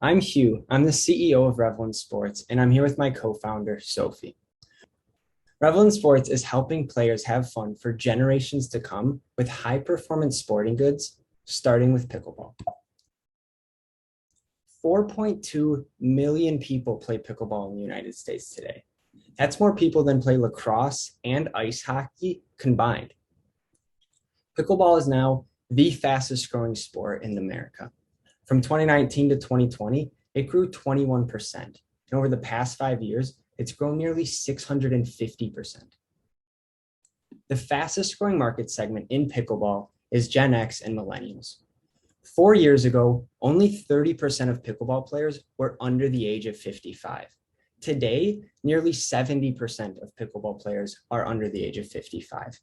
I'm Hugh. I'm the CEO of Revolin Sports, and I'm here with my co-founder, Sophie. Revolin Sports is helping players have fun for generations to come with high-performance sporting goods, starting with pickleball. 4.2 million people play pickleball in the United States today. That's more people than play lacrosse and ice hockey combined. Pickleball is now the fastest growing sport in America. From 2019 to 2020, it grew 21%. And over the past 5 years, it's grown nearly 650%. The fastest growing market segment in pickleball is Gen X and millennials. 4 years ago, only 30% of pickleball players were under the age of 55. Today, nearly 70% of pickleball players are under the age of 55.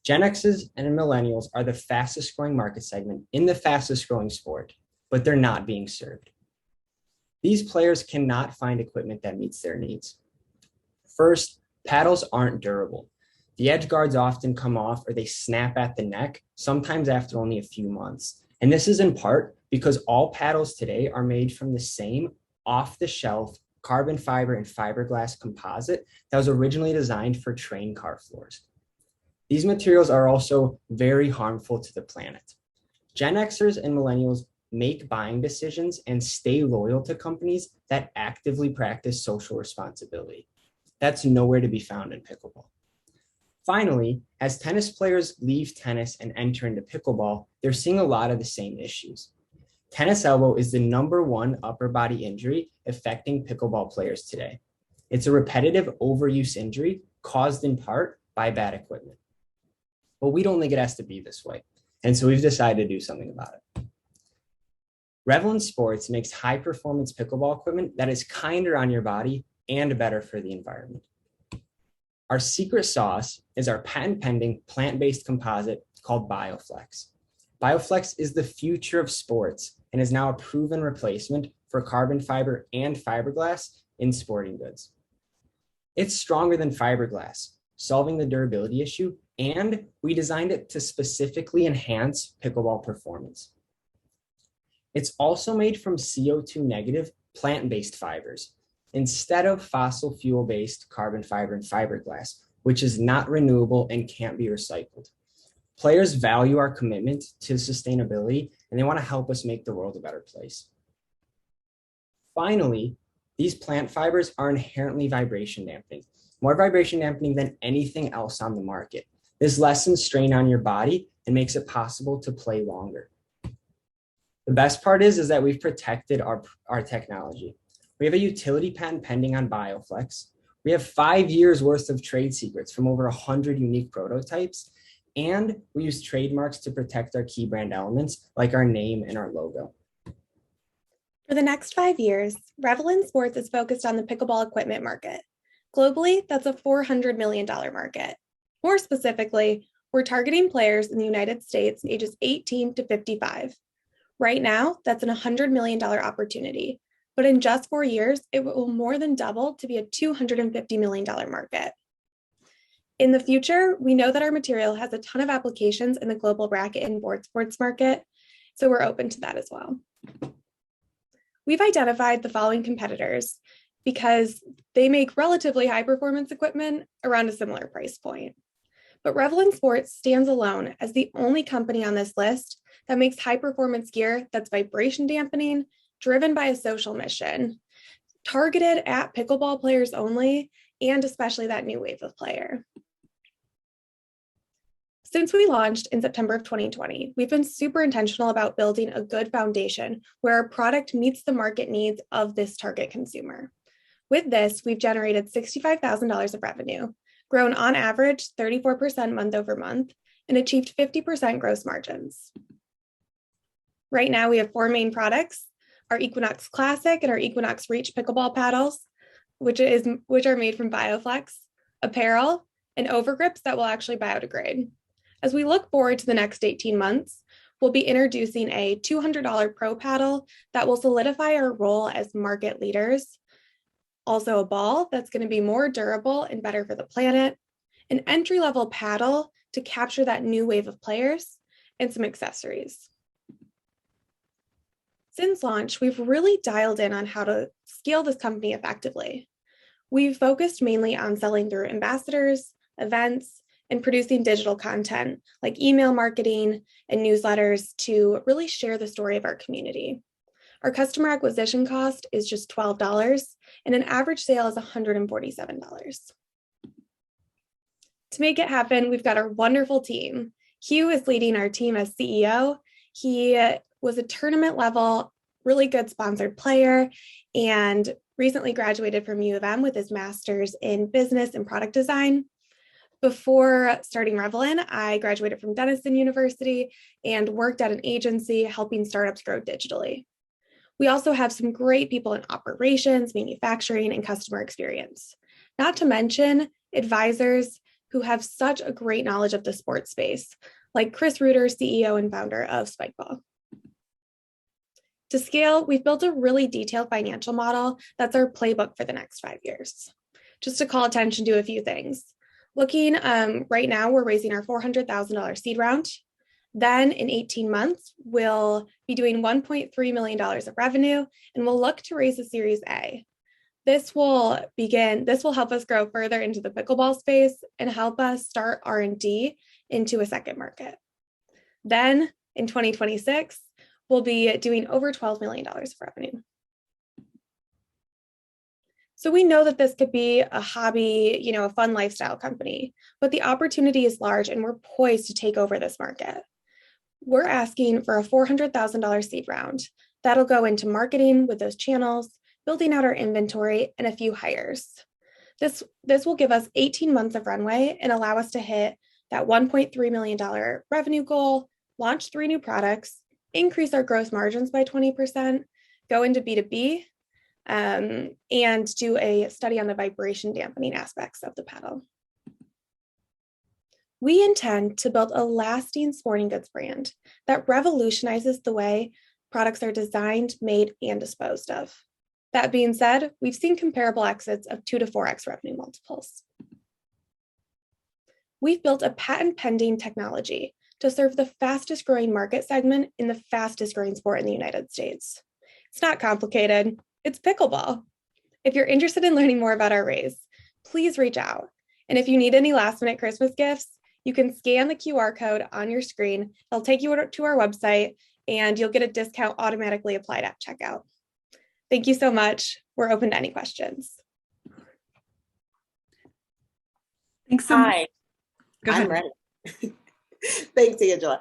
Gen X's and millennials are the fastest growing market segment in the fastest growing sport, but they're not being served. These players cannot find equipment that meets their needs. First, paddles aren't durable. The edge guards often come off or they snap at the neck, sometimes after only a few months. And this is in part because all paddles today are made from the same off-the-shelf carbon fiber and fiberglass composite that was originally designed for train car floors. These materials are also very harmful to the planet. Gen Xers and millennials make buying decisions and stay loyal to companies that actively practice social responsibility. That's nowhere to be found in pickleball. Finally, as tennis players leave tennis and enter into pickleball, they're seeing a lot of the same issues. Tennis elbow is the #1 upper body injury affecting pickleball players today. It's a repetitive overuse injury caused in part by bad equipment. But we don't think it has to be this way. And so we've decided to do something about it. Revolin Sports makes high-performance pickleball equipment that is kinder on your body and better for the environment. Our secret sauce is our patent-pending plant-based composite called Bioflex. Bioflex is the future of sports and is now a proven replacement for carbon fiber and fiberglass in sporting goods. It's stronger than fiberglass, solving the durability issue, and we designed it to specifically enhance pickleball performance. It's also made from CO2 negative plant-based fibers instead of fossil fuel-based carbon fiber and fiberglass, which is not renewable and can't be recycled. Players value our commitment to sustainability, and they want to help us make the world a better place. Finally, these plant fibers are inherently vibration dampening, more vibration dampening than anything else on the market. This lessens strain on your body and makes it possible to play longer. The best part is that we've protected our technology. We have a utility patent pending on Bioflex. We have 5 years worth of trade secrets from over 100 unique prototypes, and we use trademarks to protect our key brand elements like our name and our logo. For the next 5 years, Revolin Sports is focused on the pickleball equipment market. Globally, that's a $400 million market. More specifically, we're targeting players in the United States ages 18 to 55. Right now, that's an $100 million opportunity, but in just 4 years, it will more than double to be a $250 million market. In the future, we know that our material has a ton of applications in the global racket and board sports market, so we're open to that as well. We've identified the following competitors because they make relatively high performance equipment around a similar price point. But Revolin Sports stands alone as the only company on this list that makes high performance gear that's vibration dampening, driven by a social mission, targeted at pickleball players only, and especially that new wave of player. Since we launched in September of 2020, we've been super intentional about building a good foundation where our product meets the market needs of this target consumer. With this, we've generated $65,000 of revenue, grown on average 34% month over month, and achieved 50% gross margins. Right now, we have 4 main products: our Equinox Classic and our Equinox Reach pickleball paddles, which are made from Bioflex, apparel, and overgrips that will actually biodegrade. As we look forward to the next 18 months, we'll be introducing a $200 pro paddle that will solidify our role as market leaders. Also a ball that's going to be more durable and better for the planet, an entry-level paddle to capture that new wave of players, and some accessories. Since launch, we've really dialed in on how to scale this company effectively. We've focused mainly on selling through ambassadors, events, and producing digital content like email marketing and newsletters to really share the story of our community. Our customer acquisition cost is just $12, and an average sale is $147. To make it happen, we've got our wonderful team. Hugh is leading our team as CEO. He was a tournament level, really good sponsored player, and recently graduated from U of M with his master's in business and product design. Before starting Revolin, I graduated from Denison University and worked at an agency helping startups grow digitally. We also have some great people in operations, manufacturing, and customer experience, not to mention advisors who have such a great knowledge of the sports space, like Chris Reuter, CEO and founder of Spikeball. To scale, we've built a really detailed financial model that's our playbook for the next 5 years. Just to call attention to a few things. Looking right now, we're raising our $400,000 seed round. Then in 18 months, we'll be doing $1.3 million of revenue, and we'll look to raise a Series A. This will help us grow further into the pickleball space and help us start R&D into a second market. Then in 2026, we'll be doing over $12 million of revenue. So we know that this could be a hobby, a fun lifestyle company, but the opportunity is large and we're poised to take over this market. We're asking for a $400,000 seed round. That'll go into marketing with those channels, building out our inventory, and a few hires. This will give us 18 months of runway and allow us to hit that $1.3 million revenue goal, launch 3 new products, increase our gross margins by 20%, go into B2B, and do a study on the vibration dampening aspects of the paddle. We intend to build a lasting sporting goods brand that revolutionizes the way products are designed, made, and disposed of. That being said, we've seen comparable exits of 2 to 4x revenue multiples. We've built a patent pending technology to serve the fastest growing market segment in the fastest growing sport in the United States. It's not complicated, it's pickleball. If you're interested in learning more about our raise, please reach out. And if you need any last minute Christmas gifts, you can scan the QR code on your screen. It'll take you to our website and you'll get a discount automatically applied at checkout. Thank you so much. We're open to any questions. Thanks so much. Hi, Go ahead. I'm ready. Thanks, Angela.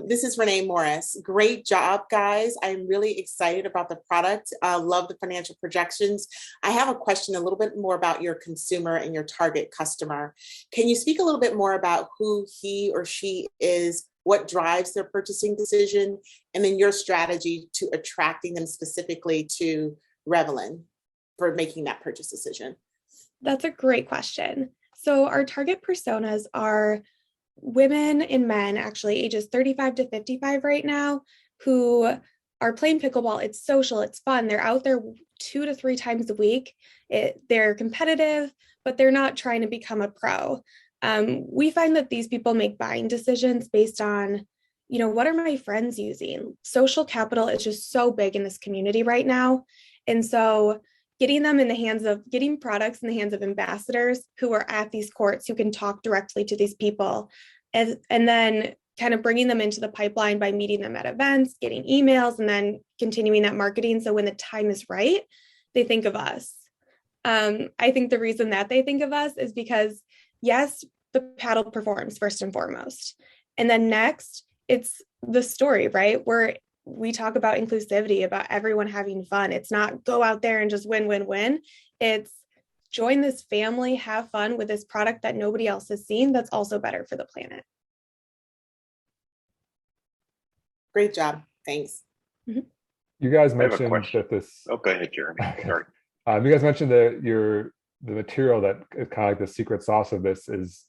This is Renee Morris. Great job, guys. I'm really excited about the product. Love the financial projections. I have a question a little bit more about your consumer and your target customer. Can you speak a little bit more about who he or she is, what drives their purchasing decision, and then your strategy to attracting them specifically to Revolin for making that purchase decision? That's a great question. So our target personas are women and men, actually ages 35 to 55 right now, who are playing pickleball. It's social, it's fun. They're out there 2 to 3 times a week. They're competitive, but they're not trying to become a pro. We find that these people make buying decisions based on, what are my friends using? Social capital is just so big in this community right now. And so getting products in the hands of ambassadors who are at these courts, who can talk directly to these people, and then kind of bringing them into the pipeline by meeting them at events, getting emails, and then continuing that marketing. So when the time is right, they think of us. I think the reason that they think of us is because, yes, the paddle performs first and foremost. And then next, it's the story, right? Where we talk about inclusivity, about everyone having fun. It's not go out there and just win, win, win. It's join this family, have fun with this product that nobody else has seen that's also better for the planet. Great job. Thanks. Mm-hmm. You guys I have a mentioned question. that this. Oh, go ahead, Jeremy. Sorry. You guys mentioned that the material that is kind of like the secret sauce of this is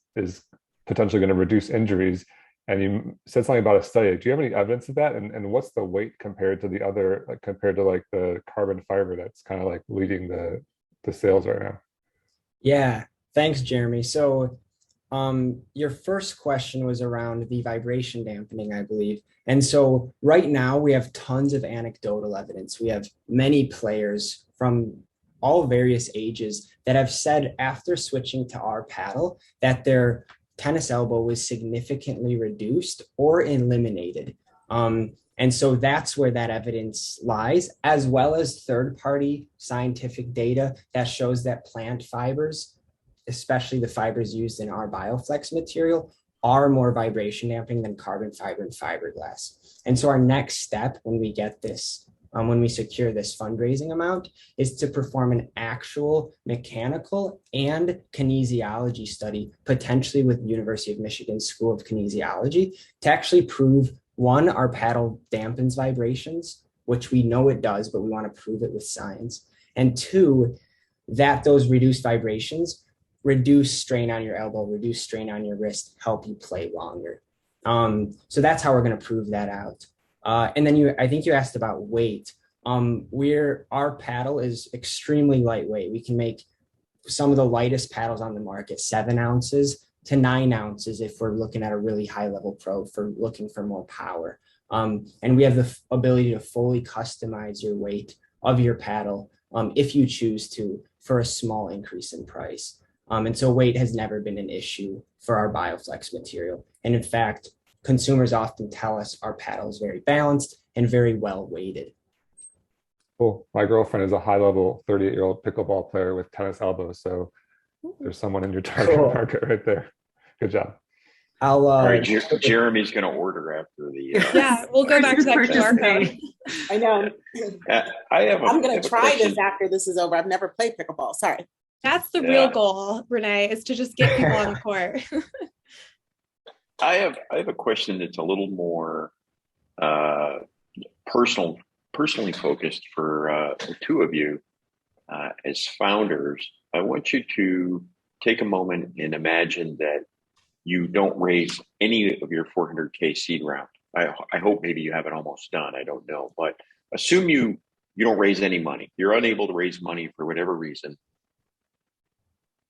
potentially going to reduce injuries. And you said something about a study. Do you have any evidence of that? And what's the weight compared to the other, compared to like the carbon fiber that's kind of like leading the sales right now? Yeah, thanks, Jeremy. So Your first question was around the vibration dampening, I believe. And so right now we have tons of anecdotal evidence. We have many players from all various ages that have said after switching to our paddle that their tennis elbow was significantly reduced or eliminated. And so that's where that evidence lies, as well as third-party scientific data that shows that plant fibers, especially the fibers used in our Bioflex material, are more vibration damping than carbon fiber and fiberglass. And so our next step when we get this, when we secure this fundraising amount, is to perform an actual mechanical and kinesiology study, potentially with University of Michigan School of Kinesiology, to actually prove, one, our paddle dampens vibrations, which we know it does, but we want to prove it with science. And two, that those reduced vibrations reduce strain on your elbow, reduce strain on your wrist, help you play longer. So that's how we're going to prove that out. And then I think you asked about weight. Our paddle is extremely lightweight. We can make some of the lightest paddles on the market, 7 ounces to 9 ounces if we're looking at a really high level pro for looking for more power. And we have the ability to fully customize your weight of your paddle if you choose to, for a small increase in price. And so weight has never been an issue for our Bioflex material. And in fact, consumers often tell us our paddle is very balanced and very well weighted. Cool. My girlfriend is a high-level 38-year-old pickleball player with tennis elbows. So there's someone in your target market right there. Good job. All right, Jeremy's going to order after the. Yeah, we'll go back to that QR code. I know. I'm going to try this after this is over. I've never played pickleball. Sorry. That's the real goal, Renee, is to just get people on the court. I have a question that's a little more personally focused for the two of you as founders. I want you to take a moment and imagine that you don't raise any of your 400K seed round. I hope maybe you have it almost done. I don't know, but assume you don't raise any money. You're unable to raise money for whatever reason.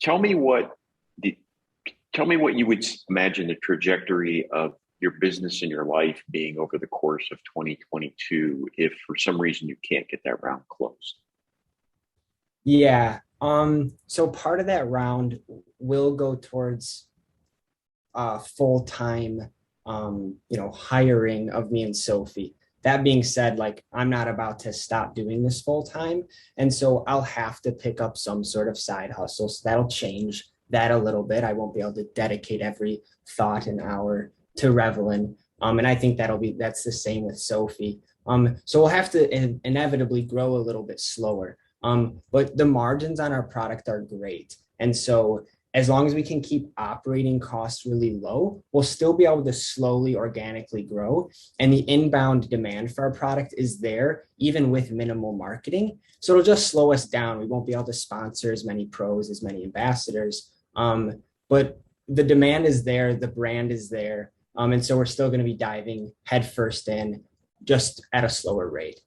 Tell me what you would imagine the trajectory of your business and your life being over the course of 2022 if for some reason you can't get that round closed. Yeah. So part of that round will go towards full-time hiring of me and Sophie. That being said, like, I'm not about to stop doing this full time. And so I'll have to pick up some sort of side hustle. So that'll change that a little bit. I won't be able to dedicate every thought and hour to Revolin. And I think that's the same with Sophie. So we'll have to inevitably grow a little bit slower. But the margins on our product are great. And so as long as we can keep operating costs really low, we'll still be able to slowly organically grow. And the inbound demand for our product is there, even with minimal marketing. So it'll just slow us down. We won't be able to sponsor as many pros, as many ambassadors. But the demand is there, the brand is there. And so we're still going to be diving headfirst in, just at a slower rate.